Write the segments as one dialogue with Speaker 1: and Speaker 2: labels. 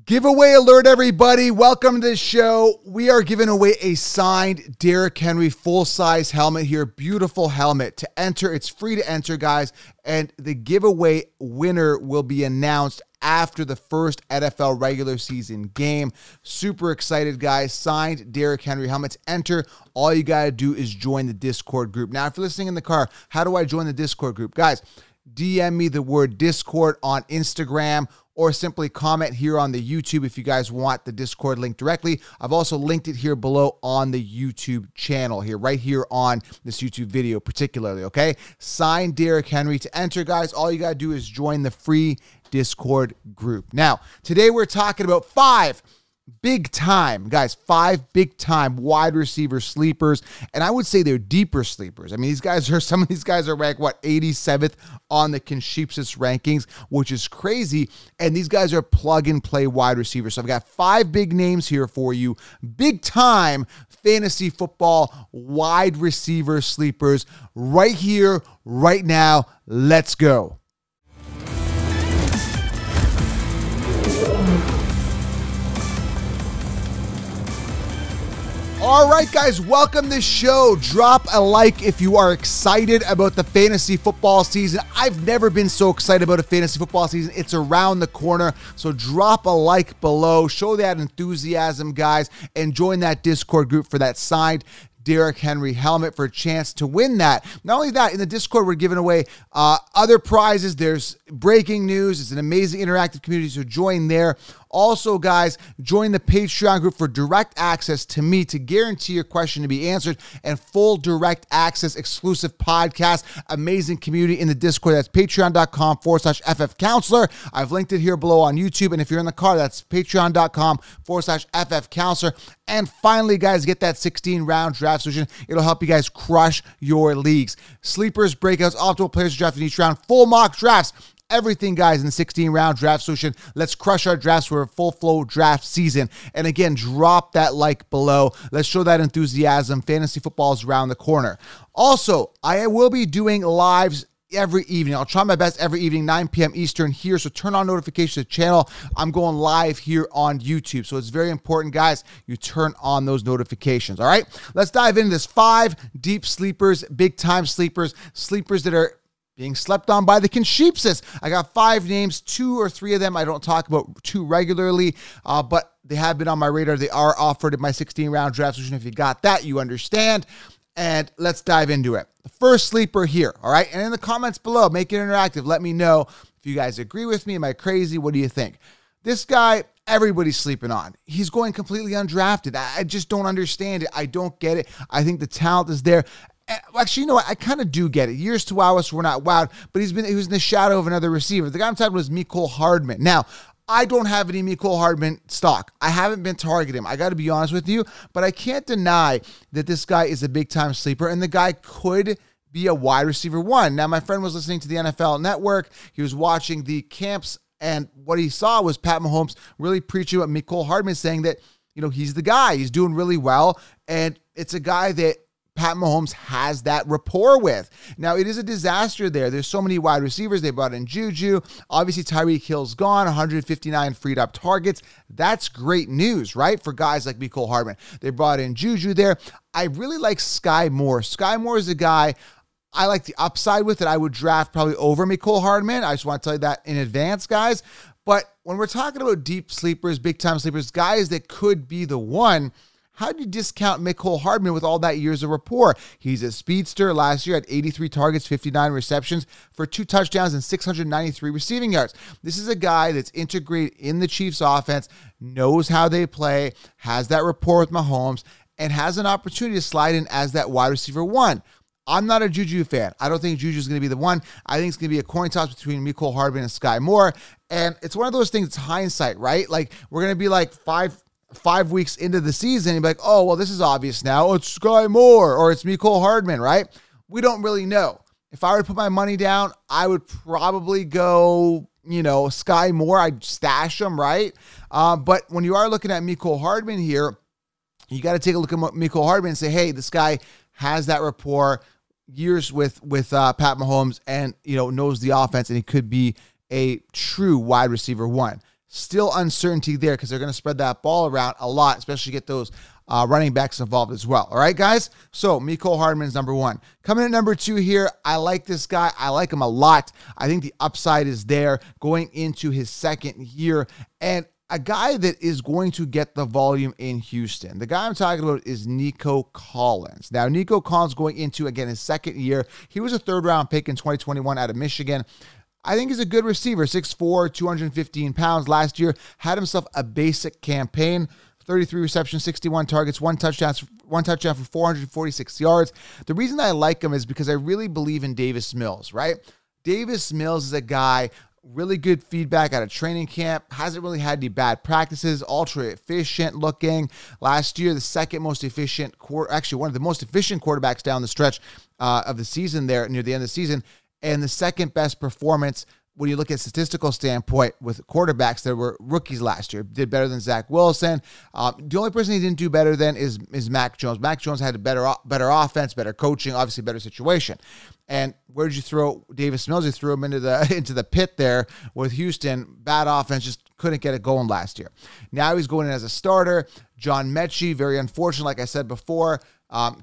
Speaker 1: Giveaway alert, everybody. Welcome to the show. We are giving away a signed Derrick Henry full-size helmet here. Beautiful helmet. To enter, it's free to enter, guys. And the giveaway winner will be announced after the first NFL regular season game. Super excited, guys. Signed Derrick Henry helmets. Enter. All you got to do is join the Discord group. Now, if you're listening in the car, how do I join the Discord group? Guys, DM me the word Discord on Instagram, or simply comment here on the YouTube if you guys want the Discord link directly. I've also linked it here below on the YouTube channel here, right here on this YouTube video particularly, okay? Sign Derrick Henry. To enter, guys, all you got to do is join the free Discord group. Now, today we're talking about five big time wide receiver sleepers, and I would say they're deeper sleepers. I mean, some of these guys are ranked, 87th on the Conshipsis rankings, which is crazy, and these guys are plug-and-play wide receivers. So I've got five big names here for you, big-time fantasy football wide receiver sleepers right here, right now. Let's go. All right, guys, welcome to the show. Drop a like if you are excited about the fantasy football season. I've never been so excited about a fantasy football season. It's around the corner, so drop a like below. Show that enthusiasm, guys, and join that Discord group for that signed Derrick Henry helmet for a chance to win that. Not only that, in the Discord, we're giving away other prizes. There's breaking news. It's an amazing interactive community, so join there. Also, guys, join the Patreon group for direct access to me to guarantee your question to be answered and full direct access exclusive podcast. Amazing community in the Discord. That's patreon.com/FFcounselor. I've linked it here below on YouTube. And if you're in the car, that's patreon.com/FFcounselor. And finally, guys, get that 16-round draft solution. It'll help you guys crush your leagues. Sleepers, breakouts, optimal players drafted each round, full mock drafts. Everything, guys, in the 16-round draft solution. Let's crush our drafts for a full flow draft season. And again, drop that like below. Let's show that enthusiasm. Fantasy football is around the corner. Also, I will be doing lives every evening. I'll try my best every evening, 9 p.m. Eastern here. So turn on notifications to the channel. I'm going live here on YouTube. So it's very important, guys, you turn on those notifications. All right, let's dive into this. Five deep sleepers, big time sleepers, sleepers that are being slept on by the Conshipsis. I got five names, 2 or 3 of them I don't talk about too regularly, but they have been on my radar. They are offered in my 16-round draft solution. If you got that, you understand. And let's dive into it. The first sleeper here, all right? And in the comments below, make it interactive. Let me know if you guys agree with me. Am I crazy? What do you think? This guy, everybody's sleeping on. He's going completely undrafted. I just don't understand it. I don't get it. I think the talent is there. Actually, you know what? I kind of do get it. Years to wow us, we're not wowed, but he was in the shadow of another receiver. The guy I'm talking about was Mecole Hardman. Now, I don't have any Mecole Hardman stock. I haven't been targeting him. I got to be honest with you, but I can't deny that this guy is a big-time sleeper, and the guy could be a wide receiver one. Now, my friend was listening to the NFL Network. He was watching the camps, and what he saw was Pat Mahomes really preaching about Mecole Hardman, saying that, you know, he's the guy. He's doing really well, and it's a guy that Pat Mahomes has that rapport with. Now, it is a disaster there. There's so many wide receivers. They brought in Juju. Obviously, Tyreek Hill's gone, 159 freed up targets. That's great news, right, for guys like Mecole Hardman. They brought in Juju there. I really like Sky Moore. Sky Moore is a guy I like the upside with it. I would draft probably over Mecole Hardman. I just want to tell you that in advance, guys. But when we're talking about deep sleepers, big-time sleepers, guys that could be the one, how do you discount Mecole Hardman with all that years of rapport? He's a speedster. Last year had 83 targets, 59 receptions for 2 touchdowns and 693 receiving yards. This is a guy that's integrated in the Chiefs offense, knows how they play, has that rapport with Mahomes, and has an opportunity to slide in as that wide receiver one. I'm not a Juju fan. I don't think Juju is going to be the one. I think it's going to be a coin toss between Mecole Hardman and Sky Moore. And it's one of those things, it's hindsight, right? Like, we're going to be like five weeks into the season, you'd be like, oh, well, this is obvious now. Oh, it's Sky Moore or it's Mecole Hardman, right? We don't really know. If I were to put my money down, I would probably go, you know, Sky Moore. I'd stash him, right? But when you are looking at Mecole Hardman here, you got to take a look at Mecole Hardman and say, hey, this guy has that rapport, years with Pat Mahomes, and, you know, knows the offense, and he could be a true wide receiver one. Still uncertainty there because they're going to spread that ball around a lot, especially get those running backs involved as well. All right, guys? So, Mecole Hardman's number 1. Coming in number 2 here, I like this guy. I like him a lot. I think the upside is there going into his second year. And a guy that is going to get the volume in Houston. The guy I'm talking about is Nico Collins. Now, Nico Collins going into, again, his second year. He was a third-round pick in 2021 out of Michigan. I think he's a good receiver, 6'4", 215 pounds. Last year, had himself a basic campaign, 33 receptions, 61 targets, one touchdown for 446 yards. The reason I like him is because I really believe in Davis Mills, right? Davis Mills is a guy, really good feedback out of training camp, hasn't really had any bad practices, ultra efficient looking. Last year, the second most efficient, actually one of the most efficient quarterbacks down the stretch of the season there, near the end of the season. And the second best performance when you look at statistical standpoint with quarterbacks that were rookies last year. Did better than Zach Wilson. The only person he didn't do better than is Mac Jones. Mac Jones had a better offense, better coaching, obviously better situation. And where did you throw Davis Mills? You threw him into the pit there with Houston. Bad offense, just couldn't get it going last year. Now he's going in as a starter. John Mechie, very unfortunate, like I said before.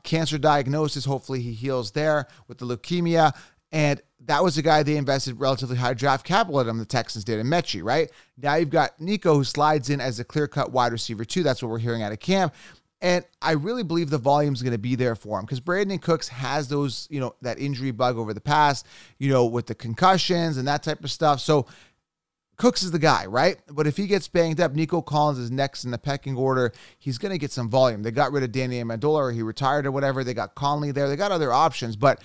Speaker 1: Cancer diagnosis. Hopefully he heals there with the leukemia. And that was a guy they invested relatively high draft capital in him, the Texans did, in Mechie, right? Now you've got Nico, who slides in as a clear-cut wide receiver too. That's what we're hearing out of camp. And I really believe the volume is going to be there for him because Brandon Cooks has those, that injury bug over the past, with the concussions and that type of stuff. So Cooks is the guy, right? But if he gets banged up, Nico Collins is next in the pecking order. He's going to get some volume. They got rid of Danny Amendola, or he retired or whatever. They got Conley there. They got other options, but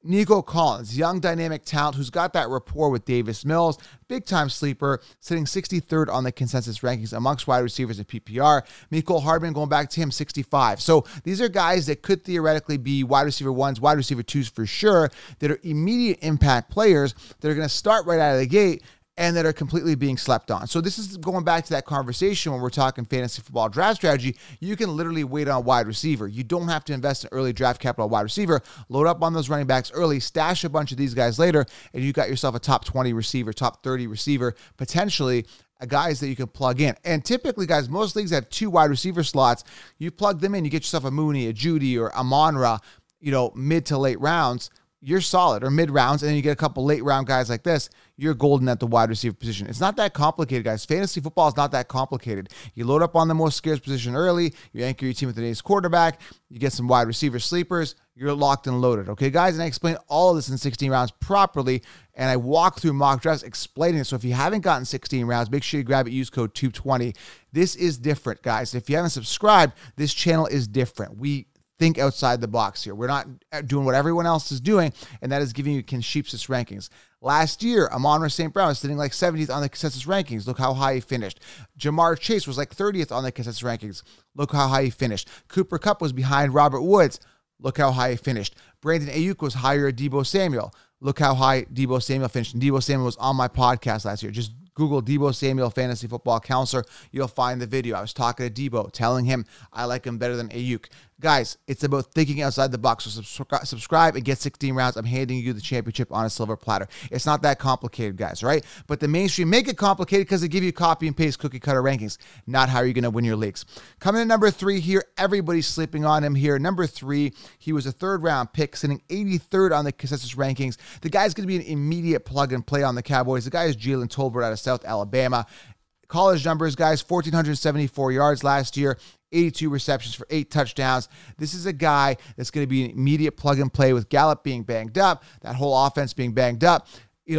Speaker 1: Nico Collins, young dynamic talent who's got that rapport with Davis Mills, big-time sleeper, sitting 63rd on the consensus rankings amongst wide receivers in PPR. Mecole Hardman, going back to him, 65. So these are guys that could theoretically be wide receiver 1s, wide receiver 2s for sure, that are immediate impact players that are going to start right out of the gate and that are completely being slept on. So this is going back to that conversation when we're talking fantasy football draft strategy. You can literally wait on wide receiver. You don't have to invest in early draft capital wide receiver. Load up on those running backs early, stash a bunch of these guys later, and you got yourself a top 20 receiver, top 30 receiver, potentially guys that you can plug in. And typically, guys, most leagues have 2 wide receiver slots. You plug them in, you get yourself a Mooney, a Judy, or a Monra, mid to late rounds. You're solid, or mid rounds, and then you get a couple late round guys like this, you're golden at the wide receiver position. It's not that complicated, guys. Fantasy football is not that complicated. You load up on the most scarce position early, you anchor your team with today's quarterback, you get some wide receiver sleepers, you're locked and loaded. Okay, guys, and I explain all of this in 16 rounds properly, and I walk through mock drafts explaining it. So if you haven't gotten 16 rounds, make sure you grab it, use code TUBE20. This is different, guys. If you haven't subscribed, this channel is different. We think outside the box here. We're not doing what everyone else is doing, and that is giving you consensus rankings. Last year, Amon-Ra St. Brown was sitting like 70th on the consensus rankings. Look how high he finished. Jamar Chase was like 30th on the consensus rankings. Look how high he finished. Cooper Kupp was behind Robert Woods. Look how high he finished. Brandon Ayuk was higher at Deebo Samuel. Look how high Deebo Samuel finished. And Deebo Samuel was on my podcast last year. Just Google Deebo Samuel Fantasy Football Counselor. You'll find the video. I was talking to Deebo, telling him I like him better than Ayuk. Guys, it's about thinking outside the box. So subscribe and get 16 rounds. I'm handing you the championship on a silver platter. It's not that complicated, guys, right? But the mainstream make it complicated because they give you copy and paste cookie cutter rankings, not how you're going to win your leagues. Coming in number 3 here, everybody's sleeping on him here. Number 3, he was a 3rd round pick, sitting 83rd on the consensus rankings. The guy's going to be an immediate plug and play on the Cowboys. The guy is Jalen Tolbert out of South Alabama. College numbers, guys, 1,474 yards last year, 82 receptions for 8 touchdowns. This is a guy that's going to be an immediate plug and play with Gallup being banged up, that whole offense being banged up.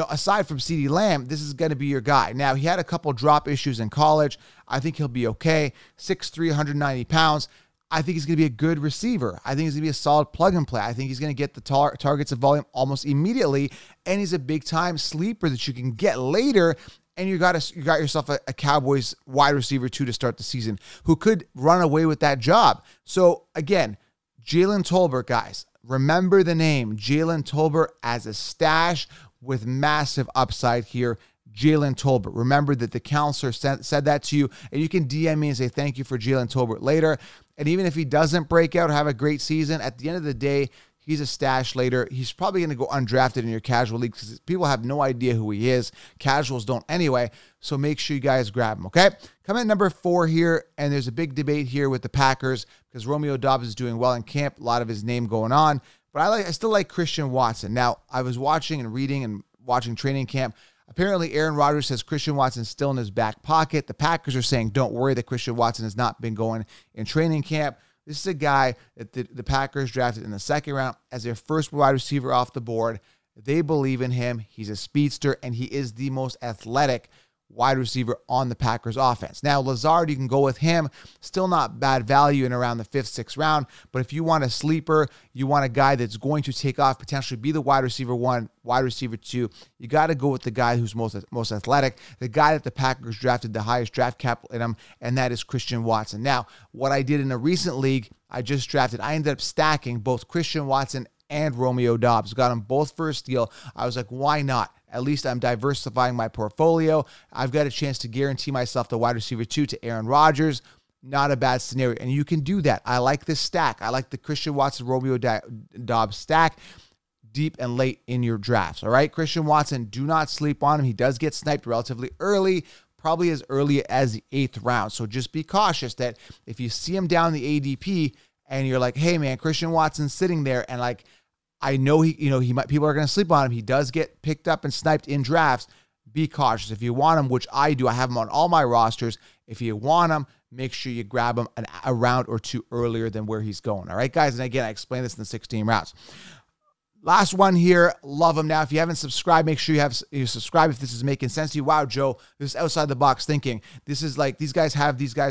Speaker 1: Aside from CeeDee Lamb, this is going to be your guy. Now, he had a couple drop issues in college. I think he'll be okay. 6'3", 190 pounds. I think he's going to be a good receiver. I think he's going to be a solid plug and play. I think he's going to get the targets of volume almost immediately, and he's a big-time sleeper that you can get later. And you got yourself a Cowboys wide receiver 2 to start the season who could run away with that job. So again, Jalen Tolbert, guys, remember the name Jalen Tolbert as a stash with massive upside here. Jalen Tolbert. Remember that the counselor said that to you, and you can DM me and say thank you for Jalen Tolbert later. And even if he doesn't break out or have a great season, at the end of the day, He's a stash later. He's probably going to go undrafted in your casual league because people have no idea who he is. Casuals don't anyway. So make sure you guys grab him, okay? Coming at number 4 here, and there's a big debate here with the Packers because Romeo Doubs is doing well in camp. A lot of his name going on. But I still like Christian Watson. Now, I was watching and reading and watching training camp. Apparently, Aaron Rodgers says Christian Watson's still in his back pocket. The Packers are saying, don't worry, that Christian Watson has not been going in training camp. This is a guy that the Packers drafted in the second round as their first wide receiver off the board. They believe in him. He's a speedster, and he is the most athletic wide receiver on the Packers offense. Now, Lazard, you can go with him. Still not bad value in around the 5th, 6th round. But if you want a sleeper, you want a guy that's going to take off, potentially be the wide receiver 1, wide receiver 2, you got to go with the guy who's most athletic, the guy that the Packers drafted the highest draft capital in him, and that is Christian Watson. Now, what I did in a recent league, I ended up stacking both Christian Watson and Romeo Doubs. Got them both for a steal. I was like, why not? At least I'm diversifying my portfolio. I've got a chance to guarantee myself the wide receiver 2 to Aaron Rodgers. Not a bad scenario. And you can do that. I like this stack. I like the Christian Watson, Romeo Doubs stack deep and late in your drafts. All right, Christian Watson, do not sleep on him. He does get sniped relatively early, probably as early as the 8th round. So just be cautious that if you see him down the ADP and you're like, hey man, Christian Watson's sitting there and like, I know people are going to sleep on him. He does get picked up and sniped in drafts. Be cautious. If you want him, which I do, I have him on all my rosters. If you want him, make sure you grab him a round or 2 earlier than where he's going. All right, guys? And again, I explained this in the 16 rounds. Last one here. Love him. Now, if you haven't subscribed, make sure you subscribe if this is making sense to you. Wow, Joe, this is outside the box thinking. This is like, these guys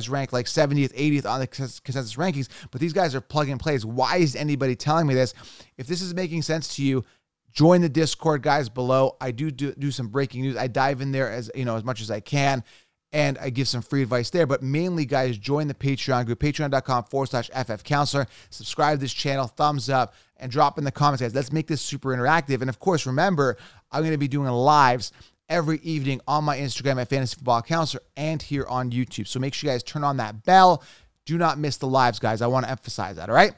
Speaker 1: ranked like 70th, 80th on the consensus rankings, but these guys are plug and plays. Why is anybody telling me this? If this is making sense to you, join the Discord, guys, below. I do some breaking news. I dive in there as much as I can, and I give some free advice there. But mainly, guys, join the Patreon group, patreon.com/FFcounselor. Subscribe to this channel, thumbs up, and drop in the comments, guys. Let's make this super interactive. And of course, remember, I'm going to be doing lives every evening on my Instagram at Fantasy Football Counselor and here on YouTube. So make sure you guys turn on that bell. Do not miss the lives, guys. I want to emphasize that, all right?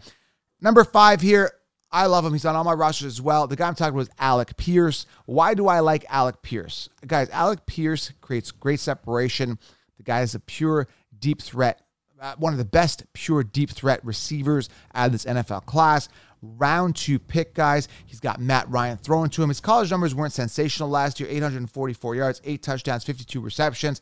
Speaker 1: Number 5 here. I love him. He's on all my rosters as well. The guy I'm talking about is Alec Pierce. Why do I like Alec Pierce? Guys, Alec Pierce creates great separation. The guy is a pure deep threat, one of the best pure deep threat receivers out of this NFL class. Round 2 pick, guys. He's got Matt Ryan throwing to him. His college numbers weren't sensational last year. 844 yards, 8 touchdowns, 52 receptions.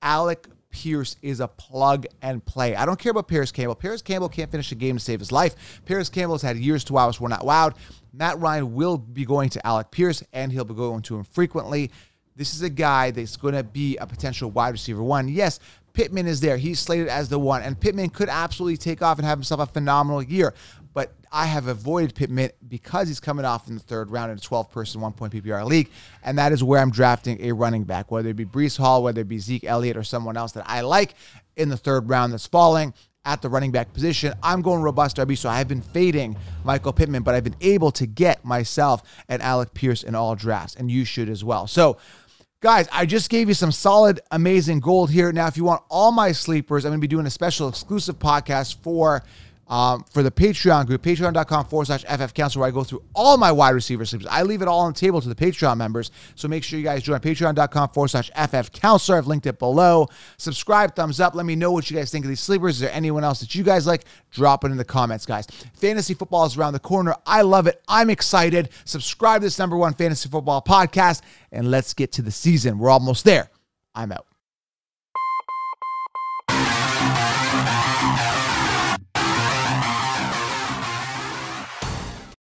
Speaker 1: Alec Pierce is a plug and play. I don't care about Paris Campbell. Paris Campbell can't finish a game to save his life. Paris Campbell has had years to wow us. We're not wowed. Matt Ryan will be going to Alec Pierce, and he'll be going to him frequently. This is a guy that's going to be a potential wide receiver 1. Yes, Pittman is there. He's slated as the 1, and Pittman could absolutely take off and have himself a phenomenal year. But I have avoided Pittman because he's coming off in the 3rd round in a 12-person, 1-point PPR league, and that is where I'm drafting a running back, whether it be Breece Hall, whether it be Zeke Elliott, or someone else that I like in the 3rd round that's falling at the running back position. I'm going robust RB, so I've been fading Michael Pittman, but I've been able to get myself an Alec Pierce in all drafts, and you should as well. So, guys, I just gave you some solid, amazing gold here. Now, if you want all my sleepers, I'm going to be doing a special exclusive podcast for the Patreon group, patreon.com/FFcounselor, where I go through all my wide receiver sleepers. I leave it all on the table to the Patreon members, so make sure you guys join patreon.com/FFcounselor. I've linked it below. Subscribe, thumbs up. Let me know what you guys think of these sleepers. Is there anyone else that you guys like? Drop it in the comments, guys. Fantasy football is around the corner. I love it. I'm excited. Subscribe to this #1 fantasy football podcast, and let's get to the season. We're almost there. I'm out.